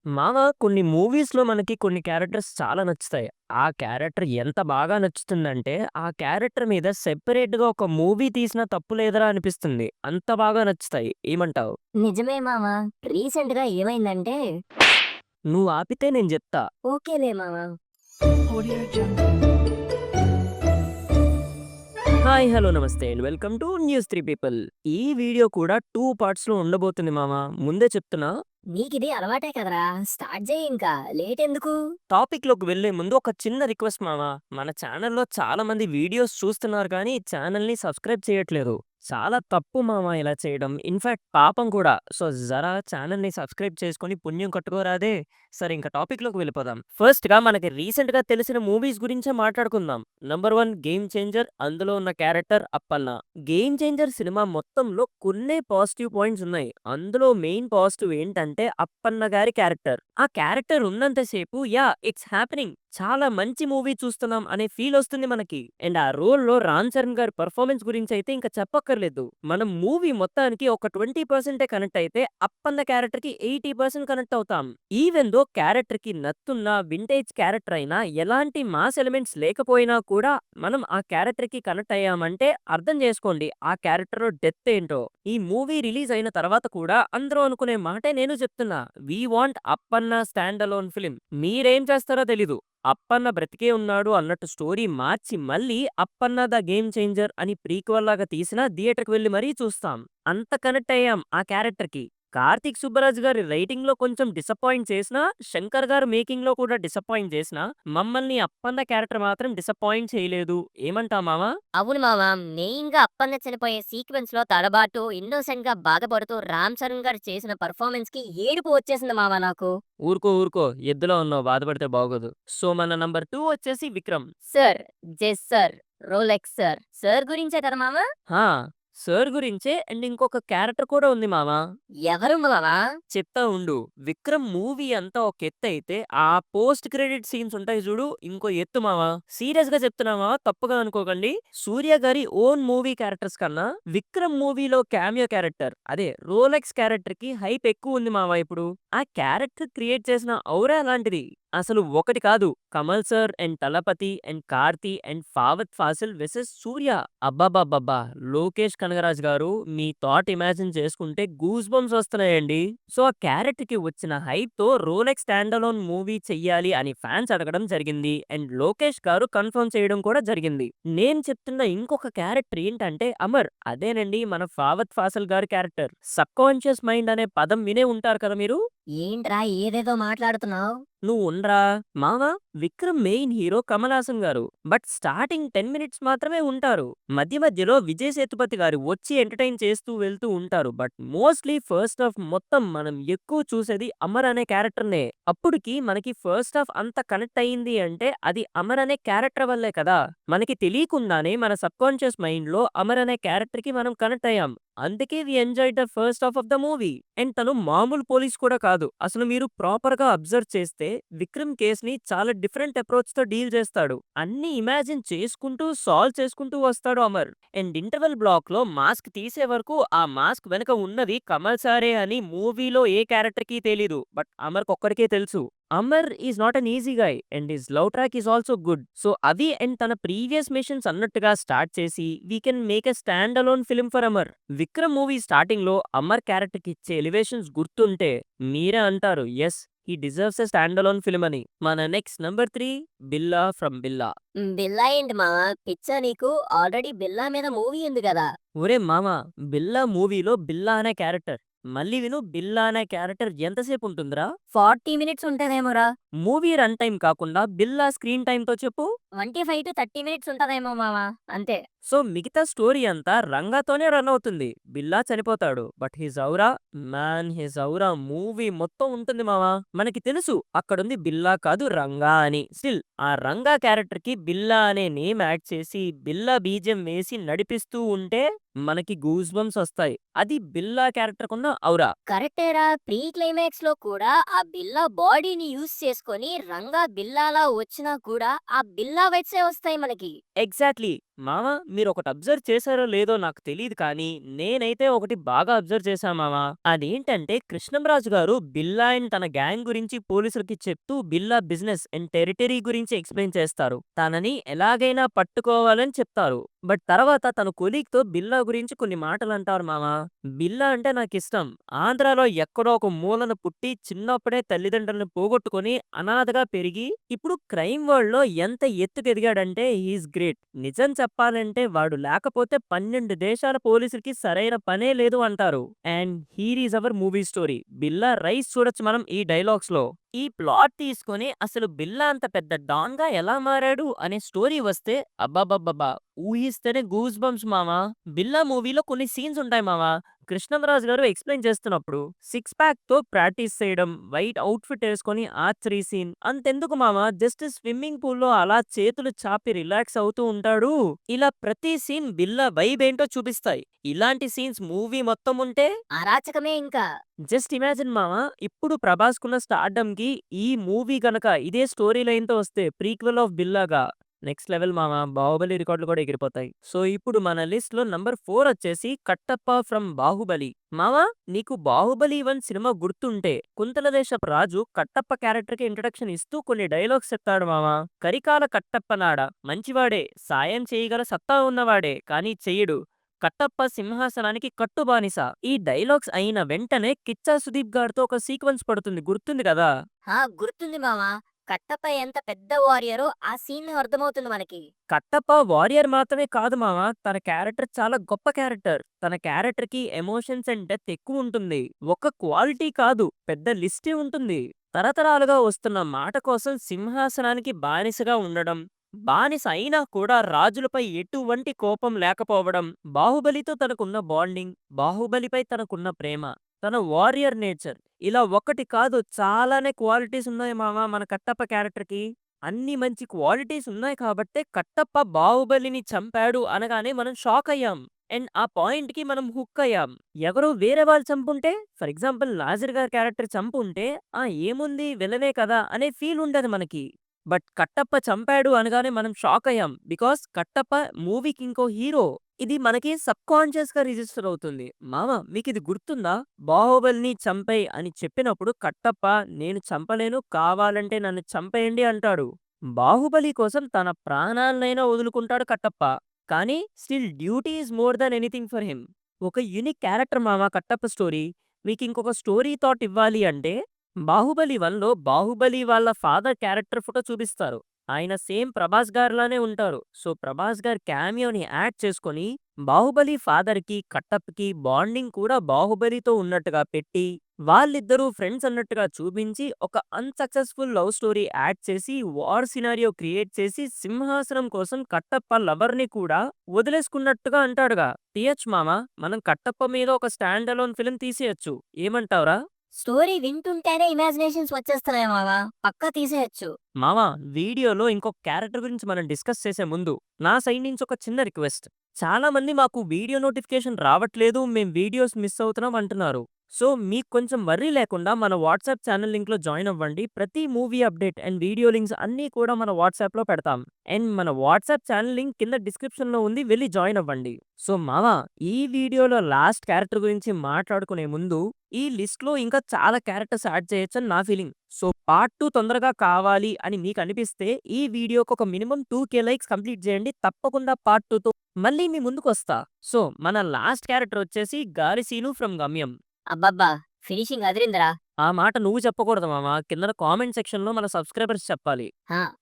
మామ కొన్ని మూవీస్‌లో మనకి కొన్ని క్యారెక్టర్స్ చాలా నచ్చుతాయి. ఆ క్యారెక్టర్ ఎంత బాగా నచ్చుతుందంటే, ఆ క్యారెక్టర్ మీద సెపరేట్‌గా ఒక మూవీ తీసినా తప్పు లేదురా అనిపిస్తుంది. అంత బాగా నచ్చుతాయి. ఏమంటావు? నిజమే మామ. రీసెంట్‌గా ఏమైందంటే నువ్వు ఆపితే నేను జెప్తా. ఓకేలే మామ. Audio Jungle. హాయ్! హలో! నమస్తే and welcome to news 3 people. ఈ వీడియో కూడా 2 పార్ట్స్‌లో ఉండబోతుంది మామ. ముందే చెప్తున్నా. నీకిది అలవాటే కదరా! స్టార్ట్ చెయ్యి ఇంకా. లేటెందుకు? టాపిక్‌లోకి వెళ్ళే ముందు ఒక చిన్న రిక్వెస్ట్ మామ. మన ఛానెల్‌లో చాలా మంది వీడియోస్ చూస్తున్నారు కానీ ఛానెల్‌ని సబ్స్క్రైబ్ చేయట్లేదు. చాలా తప్పు మామ ఇలా చేయడం. ఇన్‌ఫాక్ట్ పాపం కూడా. సో, జరా ఛానెల్‌ని సబ్స్క్రైబ్ చేసుకొని పుణ్యం కట్టుకోరాదే? సరే ఇంక టాపిక్‌లోకి వెళ్ళిపోదాం. ఫస్ట్‌గా మనకి రీసెంట్‌గా తెలిసిన మూవీస్ గురించే మాట్లాడుకుందాం. Number 1 game changer. అందులో ఉన్న character Appanna. Game changer cinema మొత్తంలో కొన్నే పాజిటివ్ పాయింట్స్ ఉన్నాయి. అందులో మెయిన్ పాజిటివ్ ఏంటంటే అప్పన్న గారి క్యారెక్టర్. ఆ క్యారెక్టర్ ఉన్నంత సేపు ఇట్స్ హ్యాపెనింగ్. చాలా మంచి మూవీ చూస్తున్నాం అనే ఫీల్ వస్తుంది మనకి. అండ్ ఆ రోల్‌లో రామ్ చరణ్ గారి పెర్ఫార్మన్స్ గురించైతే ఇంక చెప్పక్కర్లేదు. మనం మూవీ మొత్తానికి ఒక 20% కనెక్ట్ అయితే అప్పన్న క్యారెక్టర్‌కి 80% కనెక్ట్ అవుతాం. ఈవెన్ దో క్యారెక్టర్‌కి నత్తున్న వింటేజ్ క్యారెక్టర్ అయినా ఎలాంటి మాస్ ఎలిమెంట్స్ లేకపోయినా కూడా మనం ఆ క్యారెక్టర్‌కి కనెక్ట్ అయ్యామంటే అర్థం చేసుకోండి ఆ క్యారెక్టర్‌లో డెప్త్ ఏంటో. ఈ మూవీ రిలీజ్ అయిన తర్వాత కూడా అందరూ అనుకునే మాటే నేను చెప్తున్నా. We want Appanna stand alone film. మీరేం చేస్తారో తెలీదు. అప్పన్న బ్రతికే ఉన్నాడు అన్నట్టు స్టోరీ మార్చి మళ్ళీ 'అప్పన్న ద గేమ్ చేంజర్' అని ప్రీక్వెల్ లాగా తీసినా థియేటర్‌కి వెళ్లి మరీ చూస్తాం. అంత కనెక్ట్ అయ్యాం ఆ క్యారెక్టర్‌కి. కార్తీక్ సుబ్బరాజు గారి రైటింగ్‌లో కొంచెం డిసప్పాయింట్ చేసినా, శంకర్ గారు మేకింగ్‌లో కూడా డిసప్పాయింట్ చేసినా, మమ్మల్ని అప్పన్న క్యారెక్టర్ మాత్రం డిసప్పాయింట్ చేయలేదు. ఏమంటావు మామ? అవును మామ. మెయిన్‌గా అప్పన్న చనిపోయే సీక్వెన్స్‌లో తడబాటు, ఇన్నోసెంట్‌గా బాధపడుతూ రామ్ చరణ్ గారు చేసిన పెర్ఫార్మన్స్‌కి ఏడుపు వచ్చేసింది మామ నాకు. ఊరుకో ఊరుకో ఎద్దులో ఉన్నావు బాధపడితే బాగోదు. సో, మన నంబర్ 2 వచ్చేసి 'Vikram'. Sir, yes sir, Rolex sir. Sir గురించే కదా మామ? హా! సార్ గురించే అండ్ ఇంకొక క్యారెక్టర్ కూడా ఉంది మామ. ఎవరు మామ? చెప్తా ఉండు. 'విక్రమ్' మూవీ అంతా ఒక ఎత్తయితే, ఆ పోస్ట్ క్రెడిట్ సీన్స్ ఉంటాయి జూడు, ఇంకో ఎత్తు మామ. సీరియస్‌గా చెప్తున్నా మామ, తప్పుగా అనుకోకండి. 'సూర్య' గారి ఓన్ మూవీ క్యారెక్టర్స్ కన్నా, 'విక్రమ్' మూవీలో క్యామియో క్యారెక్టర్, అదే రోలెక్స్ క్యారెక్టర్‌కి హైప్ ఎక్కువుంది మామ ఇప్పుడు. ఆ క్యారెక్టర్ క్రియేట్ చేసిన ఔరా అలాంటిది. అసలు ఒకటి కాదు. Kamal sir and Thalapathy and Karthi and Fahadh Faasil versus Suriya. అబ్బబ్బబ్బబ్బా! లోకేష్ కనగరాజు గారు మీ థాట్ ఇమాజిన్ చేసుకుంటే గూస్ బంప్స్ వస్తున్నాయండి. సో, ఆ క్యారెక్టర్‌కి వచ్చిన హైప్‌తో రోలెక్స్ స్టాండ్ అలోన్ మూవీ చెయ్యాలి అని ఫ్యాన్స్ అడగడం జరిగింది. అండ్ లోకేష్ గారు కన్ఫర్మ్ చేయడం కూడా జరిగింది. నేను చెప్తున్న ఇంకొక క్యారెక్టర్ ఏంటంటే అమర్. అదేనండి మన ఫావత్ ఫాసిల్ గారి క్యారెక్టర్. సబ్‌కాన్షియస్ మైండ్ అనే పదం వినే ఉంటారు కదా మీరు? ఏంట్రా ఏదేదో మాట్లాడుతున్నావు? నువ్వు ఉండ్రా. మామ 'విక్రమ్' మెయిన్ హీరో కమల్ హాసన్ గారు. బట్ స్టార్టింగ్ 10 మినిట్స్ మాత్రమే ఉంటారు. మధ్య మధ్యలో విజయ్ సేతుపతి గారు వచ్చి ఎంటర్‌టైన్ చేస్తూ వెళ్తూ ఉంటారు. బట్ మోస్ట్‌లీ ఫస్ట్ హాఫ్ మొత్తం మనం ఎక్కువ చూసేది అమర్ అనే క్యారెక్టర్‌నే. అప్పుడికి మనకి ఫస్ట్ హాఫ్ అంత కనెక్ట్ అయింది అంటే అది అమర్ అనే క్యారెక్టర్ వల్లే కదా! మనకి తెలియకుండానే మన సబ్‌కాన్షియస్ మైండ్‌లో అమర్ అనే క్యారెక్టర్‌కి మనం కనెక్ట్ అయ్యాం. అందుకే we enjoyed the first half of the movie. And తను మామూలు పోలీస్ కూడా కాదు. అసలు మీరు ప్రాపర్‌గా అబ్జర్వ్ చేస్తే విక్రమ్ కేస్‌ని చాలా డిఫరెంట్ అప్రోచ్‌తో డీల్ చేస్తాడు. అన్నీ ఇమాజిన్ చేసుకుంటూ, సాల్వ్ చేసుకుంటూ వస్తాడు అమర్. అండ్ ఇంటర్వెల్ బ్లాక్‌లో మాస్క్ తీసే వరకు ఆ మాస్క్ వెనక ఉన్నది కమల్ సారే అని మూవీలో ఏ క్యారెక్టర్‌కి తెలీదు. బట్ అమర్‌కొక్కడికే తెలుసు. Amar is not an easy guy and his love track is also good. So, అవి అండ్ తన ప్రీవియస్ మిషన్స్ అన్నట్టుగా స్టార్ట్ చేసి we can make a stand alone film for Amar. 'Vikram' movie స్టార్టింగ్‌లో అమర్ క్యారెక్టర్‌కి ఇచ్చే ఎలివేషన్స్ గుర్తుంటే మీరే అంటారు yes! He deserves a stand alone film అని. మన నెక్స్ట్ నంబర్ 3 'బిల్లా ఫ్రమ్ బిల్లా'. బిల్లా ఏంటి మామ? పిచ్చా నీకు? ఆల్రెడీ బిల్లా మీద మూవీ ఉంది గదా! ఒరేయ్ మామ! 'బిల్లా' మూవీలో బిల్లా అనే క్యారెక్టర్. మళ్ళీ విను 'బిల్లా' అనే క్యారెక్టర్ ఎంతసేపు ఉంటుందిరా? 40 మినిట్స్ ఉంటదేమోరా! మూవీ రన్ టైమ్ కాకుండా బిల్లా స్క్రీన్ టైమ్‌తో చెప్పు. 25-30 మినిట్స్ ఉంటదేమో మామ. అంతే. సో, మిగతా స్టోరీ అంతా రంగాతోనే రన్ అవుతుంది. బిల్లా చనిపోతాడు. బట్ హిస్ ఔరా హిస్ ఔరా మూవీ మొత్తం ఉంటుంది మావా. మనకి తెలుసు అక్కడుంది బిల్లా కాదు రంగా అని. స్టిల్ ఆ రంగా క్యారెక్టర్‌కి బిల్లా అనే నేమ్ యాడ్ చేసి బిల్లా బీజం వేసి నడిపిస్తూ ఉంటే మనకి గూస్ బంప్స్ వస్తాయి. అది బిల్లా క్యారెక్టర్‌కున్న ఔరా. కరెక్టేరా. ప్రీ క్లైమాక్స్‌లో కూడా ఆ బిల్లా బాడీని యూజ్ చేసుకొని రంగా బిల్లాలా వచ్చినా కూడా ఆ బిల్లా వైబ్సే వస్తాయి మనకి. ఎగ్జాక్ట్‌లీ. మామ మీరొకటి అబ్జర్వ్ చేశారో లేదో నాకు తెలీదు కానీ, నేనైతే ఒకటి బాగా అబ్జర్వ్ చేశా మామ. అదేంటంటే కృష్ణంరాజు గారు బిల్లా అండ్ తన గ్యాంగ్ గురించి పోలీసులకి చెప్తూ బిల్లా బిజినెస్ అండ్ టెరిటరీ గురించి ఎక్స్‌ప్లెయిన్ చేస్తారు. తనని ఎలాగైనా పట్టుకోవాలని చెప్తారు. బట్ తర్వాత తన కొలీగ్‌తో బిల్లా గురించి కొన్ని మాటలంటారు మామ. బిల్లా అంటే నాకిష్టం. ఆంధ్రాలో ఎక్కడో ఒక మూలన పుట్టి చిన్నప్పుడే తల్లిదండ్రులను పోగొట్టుకొని అనాథగా పెరిగి ఇప్పుడు క్రైమ్ వరల్డ్‌లో ఎంత ఎత్తుకెదిగాడంటే హి ఈస్ గ్రేట్. నిజం చెప్పాలంటే వాడు లేకపోతే 12 దేశాల పోలీసులకి సరైన పనే లేదు అంటారు. And here is our movie story. Billa rice చూడొచ్చు మనం ఈ డైలాగ్స్‌లో. ఈ ప్లాట్ తీసుకొని అసలు బిల్లా అంత పెద్ద డాన్‌గా ఎలా మారాడు అనే స్టోరీ వస్తే అబ్బబ్బబ్బబ్బా! ఊహిస్తేనే గూస్ బంప్స్ మామ. బిల్లా మూవీలో కొన్ని సీన్స్ ఉంటాయి మామ. కృష్ణంరాజు గారు ఎక్స్‌ప్లెయిన్ చేస్తున్నప్పుడు సిక్స్ ప్యాక్‌తో ప్రాక్టీస్ చేయడం, వైట్ అవుట్‌ఫిట్ ఏసుకొని ఆర్చరీ సీన్. అంతెందుకు మామ జస్ట్ స్విమ్మింగ్ పూల్‌లో అలా చేతులు చాపి రిలాక్స్ అవుతూ ఉంటాడు. ఇలా ప్రతి సీన్ బిల్లా వైబ్ ఏంటో చూపిస్తాయి. ఇలాంటి సీన్స్ మూవీ మొత్తం ఉంటే అరాచకమే ఇంకా. జస్ట్ ఇమాజిన్ మామ ఇప్పుడు 'ప్రభాస్‌కున్న స్టార్డమ్‌కి' ఈ మూవీ గనక ఇదే స్టోరీ లైన్‌తో వస్తే ప్రీక్వెల్ ఆఫ్ 'బిల్లాగా' నెక్స్ట్ లెవెల్ మామ. 'బాహుబలి' రికార్డులు కూడా ఎగిరిపోతాయి. సో ఇప్పుడు మన లిస్ట్‌లో నంబర్ 4 వచ్చేసి 'కట్టప్ప ఫ్రమ్ బాహుబలి'. మామ నీకు 'బాహుబలి 1' సినిమా గుర్తుంటే కుంతల దేశపు రాజు కట్టప్ప క్యారెక్టర్‌కి ఇంట్రడక్షన్ ఇస్తూ కొన్ని డైలాగ్స్ చెప్తాడు మామ. 'కరికాల కట్టప్పనాడ మంచివాడే, సాయం చేయగల సత్తా ఉన్నవాడే కానీ చెయ్యడు. కట్టప్ప సింహాసనానికి కట్టు బానిస.' ఈ డైలాగ్స్ అయిన వెంటనే కిచ్చా సుదీప్ గారితో ఒక సీక్వెన్స్ పడుతుంది గుర్తుంది కదా. గుర్తుంది మామ. కట్టప్ప ఎంత పెద్ద వారియరో ఆ సీన్‌లో అర్థమవుతుంది మనకి. కట్టప్ప వారియర్ మాత్రమే కాదు మామ. తన క్యారెక్టర్ చాలా గొప్ప క్యారెక్టర్. తన క్యారెక్టర్‌కి ఎమోషన్స్ అండ్ డెప్త్ ఎక్కువ ఉంటుంది. ఒక క్వాలిటీ కాదు పెద్ద లిస్టే ఉంటుంది. తరతరాలుగా వస్తున్న మాట కోసం సింహాసనానికి బానిసగా ఉండడం, బానిస అయినా కూడా రాజులపై ఎటువంటి కోపం లేకపోవడం, బాహుబలితో తనకున్న బాండింగ్, బాహుబలిపై తనకున్న ప్రేమ, తన వారియర్ నేచర్ ఇలా ఒకటి కాదు చాలానే క్వాలిటీస్ ఉన్నాయి మామ మన కట్టప్ప క్యారెక్టర్‌కి. అన్ని మంచి క్వాలిటీస్ ఉన్నాయి కాబట్టే కట్టప్ప బాహుబలిని చంపాడు అనగానే మనం షాక్ అయ్యాం. అండ్ ఆ పాయింట్‌కి మనం హుక్ అయ్యాం. ఎవరో వేరే వాళ్ళు చంపుంటే ఫర్ ఎగ్జాంపుల్ 'నాజర్' గారి క్యారెక్టర్ చంపుంటే ఏముంది విలనే కదా అనే ఫీల్ ఉండదు మనకి. బట్ కట్టప్ప చంపాడు అనగానే మనం షాక్ అయ్యాం. బికాస్ కట్టప్ప మూవీకి ఇంకో హీరో. ఇది మనకి సబ్‌కాన్షియస్‌గా రిజిస్టర్ అవుతుంది. మామ మీకిది గుర్తుందా? 'బాహుబలిని చంపేయ్' అని చెప్పినప్పుడు కట్టప్ప నేను చంపలేను కావాలంటే నన్ను చంపేయండి అంటాడు. బాహుబలి కోసం తన ప్రాణాలనైనా వదులుకుంటాడు కట్టప్ప. కానీ still duty is more than anything for him. ఒక యూనిక్ క్యారెక్టర్ మామ కట్టప్ప స్టోరీ. మీకింకొక స్టోరీ థాట్ ఇవ్వాలి అంటే 'బాహుబలి 1'లో బాహుబలి వాళ్ళ ఫాదర్ క్యారెక్టర్ ఫోటో చూపిస్తారు. ఆయన సేమ్ 'ప్రభాస్' గారిలానే ఉంటారు. సో 'ప్రభాస్' గారి క్యామియోని యాడ్ చేసుకొని బాహుబలి ఫాదర్‌కి, కట్టప్పకి బాండింగ్ కూడా బాహుబలితో ఉన్నట్టుగా పెట్టి, వాళ్ళిద్దరూ ఫ్రెండ్స్ అన్నట్టుగా చూపించి, ఒక అన్‌సక్సెస్‌ఫుల్ లవ్ స్టోరీ యాడ్ చేసి, వార్ సినారియో క్రియేట్ చేసి, సింహాసనం కోసం కట్టప్ప లవర్‌ని కూడా వదిలేసుకున్నట్టుగా అంటాడుగా. తీయొచ్చు మామ. మనం కట్టప్ప మీద ఒక స్టాండ్ అలోన్ ఫిల్మ్ తీసేయొచ్చు. ఏమంటావురా? స్టోరీ వింటుంటేనే ఇమాజినేషన్స్ వచ్చేస్తున్నాయి మామ. పక్కా తీసేయొచ్చు. మామ వీడియోలో ఇంకొక క్యారెక్టర్ గురించి మనం డిస్కస్ చేసే ముందు నా సైడ్ నుంచి ఒక చిన్న రిక్వెస్ట్. చాలా మంది మాకు వీడియో నోటిఫికేషన్ రావట్లేదు, మేం వీడియోస్ మిస్ అవుతున్నాం అంటున్నారు. సో మీకు కొంచెం వర్రీ లేకుండా మన వాట్సాప్ ఛానల్ లింక్‌లో జాయిన్ అవ్వండి. ప్రతి movie update and video links అన్నీ కూడా మన వాట్సాప్‌లో పెడతాం. అండ్ మన వాట్సాప్ ఛానల్ లింక్ కింద డిస్క్రిప్షన్‌లో ఉంది వెళ్లి జాయిన్ అవ్వండి. సో మామ ఈ వీడియోలో లాస్ట్ క్యారెక్టర్ గురించి మాట్లాడుకునే ముందు ఈ లిస్ట్‌లో ఇంకా చాలా క్యారెక్టర్స్ యాడ్ చేయొచ్చని నా ఫీలింగ్. సో పార్ట్ 2 తొందరగా కావాలి అని మీకు అనిపిస్తే ఈ వీడియోకి ఒక మినిమమ్ 2,000 లైక్స్ కంప్లీట్ చేయండి. తప్పకుండా పార్ట్ 2తో మళ్ళీ మీ ముందుకొస్తా. సో మన లాస్ట్ క్యారెక్టర్ వచ్చేసి 'గాలి సీను ఫ్రమ్ గమ్యం'. అబ్బబ్బా! ఫినిషింగ్ అదిరిందిరా. ఆ మాట నువ్వు చెప్పకూడదు మామ. కిందన కామెంట్ సెక్షన్‌లో మన సబ్స్క్రైబర్స్ చెప్పాలి.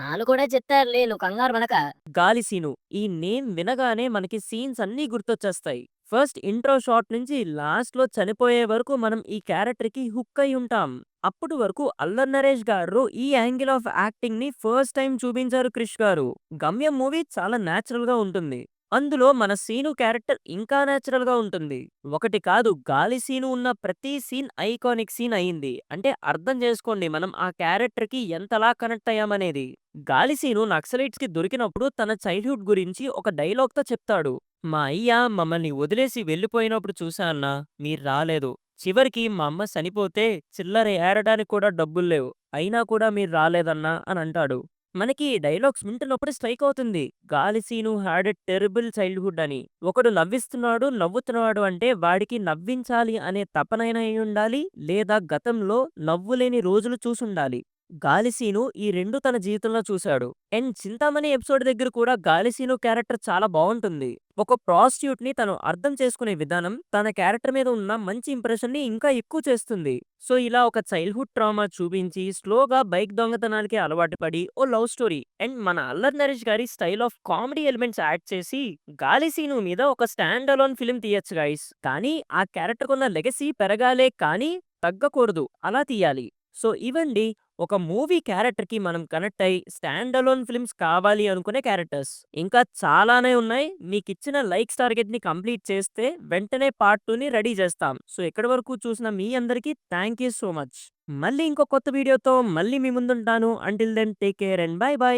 ఆళ్ళు కూడా చెప్తారులే నువ్వు కంగారు పడక. 'గాలి సీను' ఈ నేమ్ వినగానే మనకి సీన్స్ అన్నీ గుర్తొచ్చేస్తాయి. ఫస్ట్ ఇంట్రో షాట్ నుంచి లాస్ట్‌లో చనిపోయే వరకు మనం ఈ క్యారెక్టర్‌కి హుక్ అయి ఉంటాం. అప్పటి వరకు అల్లరి నరేష్ గారు ఈ యాంగిల్ ఆఫ్ యాక్టింగ్‌ని ఫస్ట్ టైం చూపించారు క్రిష్ గారు. 'గమ్యం' మూవీ చాలా నేచురల్‌గా ఉంటుంది. అందులో మన సీను క్యారెక్టర్ ఇంకా నేచురల్‌గా ఉంటుంది. ఒకటి కాదు 'గాలి సీను' ఉన్న ప్రతి సీన్ ఐకానిక్ సీన్ అయింది. అంటే అర్థం చేసుకోండి మనం ఆ క్యారెక్టర్‌కి ఎంతలా కనెక్ట్ అయ్యామనేది. 'గాలి సీను' నక్సలైట్స్‌కి దొరికినప్పుడు తన చైల్డ్‌హుడ్ గురించి ఒక డైలాగ్‌తో చెప్తాడు. మా అయ్య మమ్మల్ని వదిలేసి వెళ్ళిపోయినప్పుడు చూసా అన్నా మీరు రాలేదు. చివరికి మా అమ్మ చనిపోతే చిల్లర ఏరడానికి కూడా డబ్బుల్లేవు. అయినా కూడా మీరు రాలేదన్నా అని అంటాడు. మనకి డైలాగ్స్ వింటున్నప్పుడు స్ట్రైక్ అవుతుంది. 'Gaali Seenu had a terrible childhood' అని. ఒకడు నవ్విస్తున్నాడు, నవ్వుతున్నాడు అంటే వాడికి నవ్వించాలి అనే తపనైనా అయ్యుండాలి, లేదా గతంలో నవ్వులేని రోజులు చూసుండాలి. గాలి సీను ఈ 2 తన జీవితంలో చూసాడు. అండ్ 'చింతామణి' ఎపిసోడ్ దగ్గర కూడా గాలి సీను క్యారెక్టర్ చాలా బావుంటుంది. ఒక ప్రాస్టిట్యూట్‌ని తను అర్థం చేసుకునే విధానం తన క్యారెక్టర్ మీద ఉన్న మంచి ఇంప్రెషన్‌ని ఇంకా ఎక్కువ చేస్తుంది. సో, ఇలా ఒక చైల్డ్‌హుడ్ ట్రామా చూపించి స్లోగా బైక్ దొంగతనానికి అలవాటు పడి ఓ లవ్ స్టోరీ అండ్ మన 'అల్లరి నరేష్' గారి style of comedy elements add చేసి 'గాలి సీను' మీద ఒక స్టాండ్ అలోన్ ఫిల్మ్ తీయొచ్చు గైస్. కానీ ఆ క్యారెక్టర్‌కున్న లెగసీ పెరగాలే కానీ తగ్గకూడదు. అలా తీయాలి. సో, ఇవండి ఒక మూవీ క్యారెక్టర్‌కి మనం కనెక్ట్ అయ్యి స్టాండ్ అలోన్ ఫిల్మ్స్ కావాలి అనుకునే క్యారెక్టర్స్. ఇంకా చాలానే ఉన్నాయి. మీకిచ్చిన లైక్స్ టార్గెట్‌ని కంప్లీట్ చేస్తే వెంటనే పార్ట్ 2ని రెడీ చేస్తాం. సో, ఇక్కడి వరకు చూసిన మీ అందరికీ థాంక్ యూ సో మచ్. మళ్ళీ ఇంకో కొత్త వీడియోతో మళ్ళీ మీ ముందుంటాను. Until then take care and bye by.